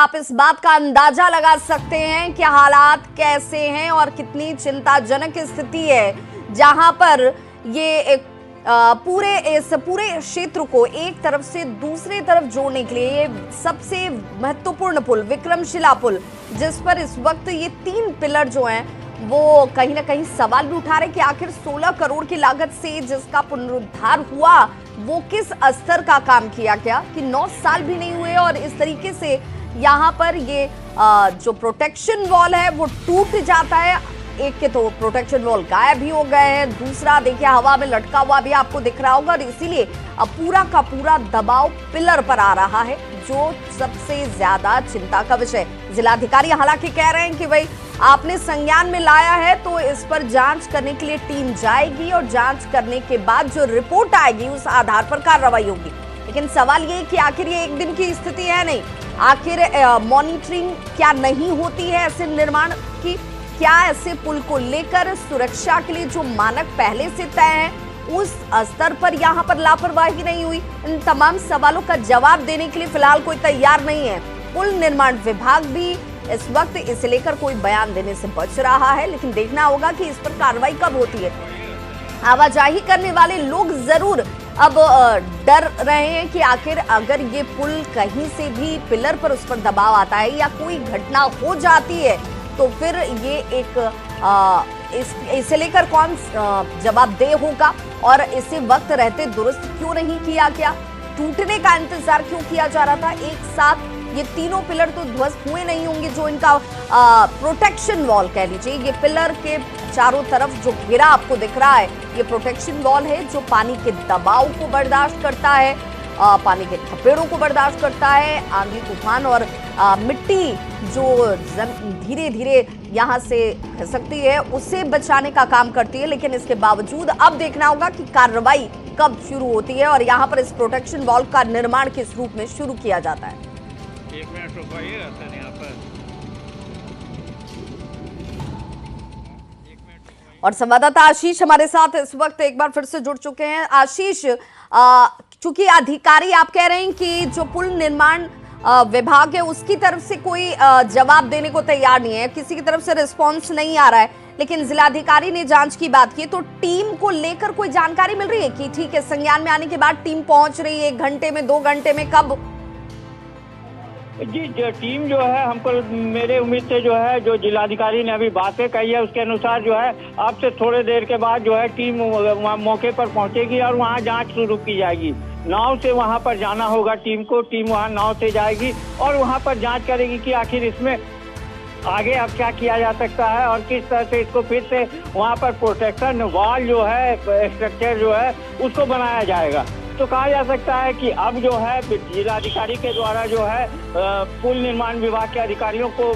आप इस बात का अंदाजा लगा सकते हैं कि हालात कैसे हैं और कितनी चिंताजनक स्थिति है, जहां पर ये पूरे क्षेत्र को एक तरफ से दूसरी तरफ जोड़ने के लिए ये सबसे महत्वपूर्ण पुल विक्रमशिला पुल, जिस पर इस वक्त ये 3 पिलर जो हैं वो कहीं ना कहीं सवाल भी उठा रहे कि आखिर 16 करोड़ की लागत से जिसका पुनरुद्धार हुआ वो किस स्तर का काम किया गया कि 9 साल भी नहीं हुए और इस तरीके से यहाँ पर ये जो प्रोटेक्शन वॉल है वो टूट जाता है। एक के तो प्रोटेक्शन वॉल गायब ही हो गए हैं, दूसरा देखिए हवा में लटका हुआ भी आपको दिख रहा होगा और इसीलिए अब पूरा का पूरा दबाव पिलर पर आ रहा है, जो सबसे ज्यादा चिंता का विषय। जिलाधिकारी हालांकि कह रहे हैं कि भाई आपने संज्ञान में लाया है तो इस पर जांच करने के लिए टीम जाएगी और जांच करने के बाद जो रिपोर्ट आएगी उस आधार पर कार्रवाई होगी। लेकिन सवाल ये कि आखिर ये एक दिन की स्थिति है नहीं, आखिर मॉनिटरिंग क्या नहीं होती है ऐसे निर्माण की? क्या ऐसे पुल को लेकर सुरक्षा के लिए जो मानक पहले से तय है उस स्तर पर यहाँ पर लापरवाही नहीं हुई? इन तमाम सवालों का जवाब देने के लिए फिलहाल कोई तैयार नहीं है। पुल निर्माण विभाग भी इस वक्त इसे लेकर कोई बयान देने से बच रहा है, लेकिन देखना होगा कि इस पर कार्रवाई कब होती है। आवाजाही करने वाले लोग जरूर अब डर रहे हैं कि आखिर अगर ये पुल कहीं से भी पिलर पर उस पर दबाव आता है या कोई घटना हो जाती है तो फिर ये एक इसे लेकर कौन जवाबदेह होगा और इसे वक्त रहते दुरुस्त क्यों नहीं किया गया, टूटने का इंतजार क्यों किया जा रहा था? एक साथ ये तीनों पिलर तो ध्वस्त हुए नहीं होंगे, जो इनका प्रोटेक्शन वॉल कह लीजिए, ये पिलर के चारों तरफ जो घेरा आपको दिख रहा है ये प्रोटेक्शन वॉल है जो पानी के दबाव को बर्दाश्त करता है, पानी के थपेड़ों को बर्दाश्त करता है, आंधी तूफान और मिट्टी जो धीरे धीरे यहाँ से खिसकती है उसे बचाने का काम करती है। लेकिन इसके बावजूद अब देखना होगा कि कार्रवाई कब शुरू होती है और यहाँ पर इस प्रोटेक्शन वॉल का निर्माण किस रूप में शुरू किया जाता है। 1 मिनट रुकिए यहाँ पर। और संवाददाता आशीष हमारे साथ इस वक्त एक बार फिर से जुड़ चुके हैं। आशीष, चूंकि अधिकारी आप कह रहे हैं कि जो पुल निर्माण विभाग है उसकी तरफ से कोई जवाब देने को तैयार नहीं है, किसी की तरफ से रिस्पांस नहीं आ रहा है, लेकिन जिलाधिकारी ने जांच की बात की, तो टीम को लेकर कोई जानकारी मिल रही है कि ठीक है संज्ञान में आने के बाद टीम पहुंच रही है 1 घंटे में 2 घंटे में, कब? जी, जो टीम जो है हमको मेरे उम्मीद से जो है जो जिलाधिकारी ने अभी बातें कही है उसके अनुसार जो है अब से थोड़ी देर के बाद जो है टीम वहाँ मौके पर पहुंचेगी और वहाँ जांच शुरू की जाएगी। नाव से वहाँ पर जाना होगा टीम को, टीम वहाँ नाव से जाएगी और वहाँ पर जांच करेगी कि आखिर इसमें आगे अब क्या किया जा सकता है और किस तरह से इसको फिर से वहाँ पर प्रोटेक्शन वॉल जो है स्ट्रक्चर जो है उसको बनाया जाएगा। तो कहा जा सकता है कि अब जो है जिलाधिकारी के द्वारा जो है पुल निर्माण विभाग के अधिकारियों को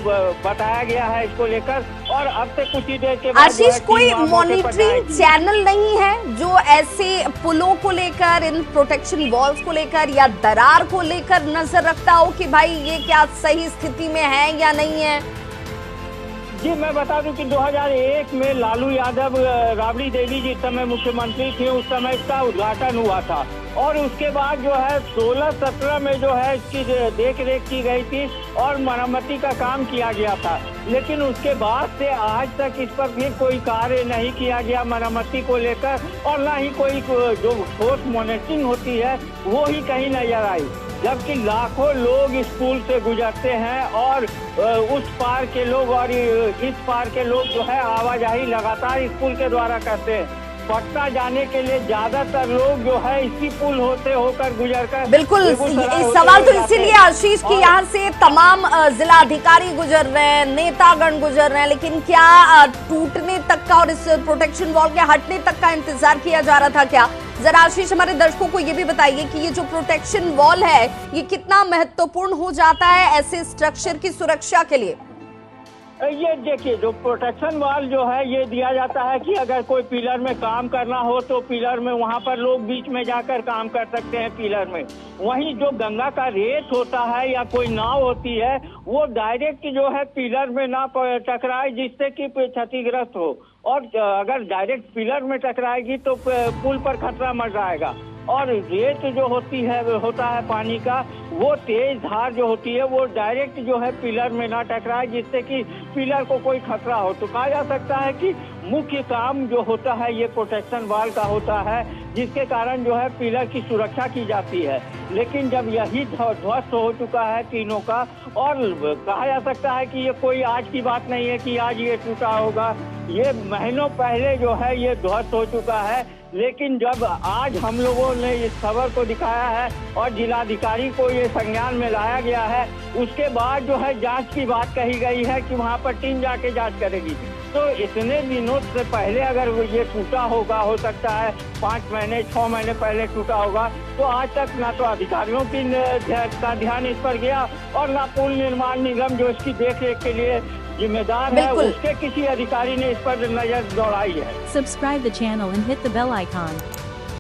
बताया गया है इसको लेकर और अब से कुछ ही देर के बाद आशीष कोई मॉनिटरिंग चैनल नहीं है जो ऐसे पुलों को लेकर, इन प्रोटेक्शन वॉल्स को लेकर या दरार को लेकर नजर रखता हो कि भाई ये क्या सही स्थिति में है या नहीं है? जी, मैं बता दूं कि 2001 में लालू यादव, राबड़ी देवी जिस समय मुख्यमंत्री थे उस समय इसका उद्घाटन हुआ था और उसके बाद जो है 16-17 में जो है इसकी देख रेख की गई थी और मरम्मती का काम किया गया था, लेकिन उसके बाद से आज तक इस पर भी कोई कार्य नहीं किया गया मरम्मती को लेकर और ना ही कोई जो ठोस मॉनिटरिंग होती है वो ही कहीं नजर आई, जबकि लाखों लोग इस पुल से गुजरते हैं और उस पार के लोग और इस पार के लोग जो है आवाजाही लगातार इस पुल के द्वारा करते हैं। पटना जाने के लिए ज्यादातर लोग जो है इसी पुल होते होकर गुजरकर बिल्कुल सवाल तो इसीलिए आशीष की यहाँ से तमाम जिलाधिकारी गुजर रहे हैं, नेतागण गुजर रहे हैं, लेकिन क्या टूटने तक का और इस प्रोटेक्शन वॉल के हटने तक का इंतजार किया जा रहा था क्या? जरा आशीष हमारे दर्शकों को ये भी बताइए कि ये जो प्रोटेक्शन वॉल है ये कितना महत्वपूर्ण हो जाता है ऐसे स्ट्रक्चर की सुरक्षा के लिए? ये देखिए, जो प्रोटेक्शन वॉल जो है ये दिया जाता है कि अगर कोई पिलर में काम करना हो तो पिलर में वहाँ पर लोग बीच में जाकर काम कर सकते हैं पिलर में। वहीं जो गंगा का रेत होता है या कोई नाव होती है वो डायरेक्ट जो है पिलर में ना टकराए जिससे कि क्षतिग्रस्त हो और अगर डायरेक्ट पिलर में टकराएगी तो पुल पर खतरा मर जाएगा। और रेत जो होता है पानी का, वो तेज धार जो होती है वो डायरेक्ट जो है पिलर में ना टकराए, जिससे कि पिलर को कोई खतरा हो। तो कहा जा सकता है कि मुख्य काम जो होता है ये प्रोटेक्शन वाल का होता है, जिसके कारण जो है पिलर की सुरक्षा की जाती है। लेकिन जब यही ध्वस्त हो चुका है तीनों का, और कहा जा सकता है कि ये कोई आज की बात नहीं है कि आज ये टूटा होगा, ये महीनों पहले जो है ये ध्वस्त हो चुका है। लेकिन जब आज हम लोगों ने इस खबर को दिखाया है और जिलाधिकारी को ये संज्ञान में लाया गया है, उसके बाद जो है जांच की बात कही गई है कि वहां पर टीम जाके जांच करेगी। तो इतने दिनों से पहले अगर ये टूटा होगा, हो सकता है 5 महीने 6 महीने पहले टूटा होगा, तो आज तक ना तो अधिकारियों का ध्यान इस पर गया और ना पुल निर्माण निगम जो इसकी देखरेख के लिए जिम्मेदार है, उसके किसी अधिकारी ने इस पर नजर दौड़ाई है। Subscribe the channel and hit the bell icon.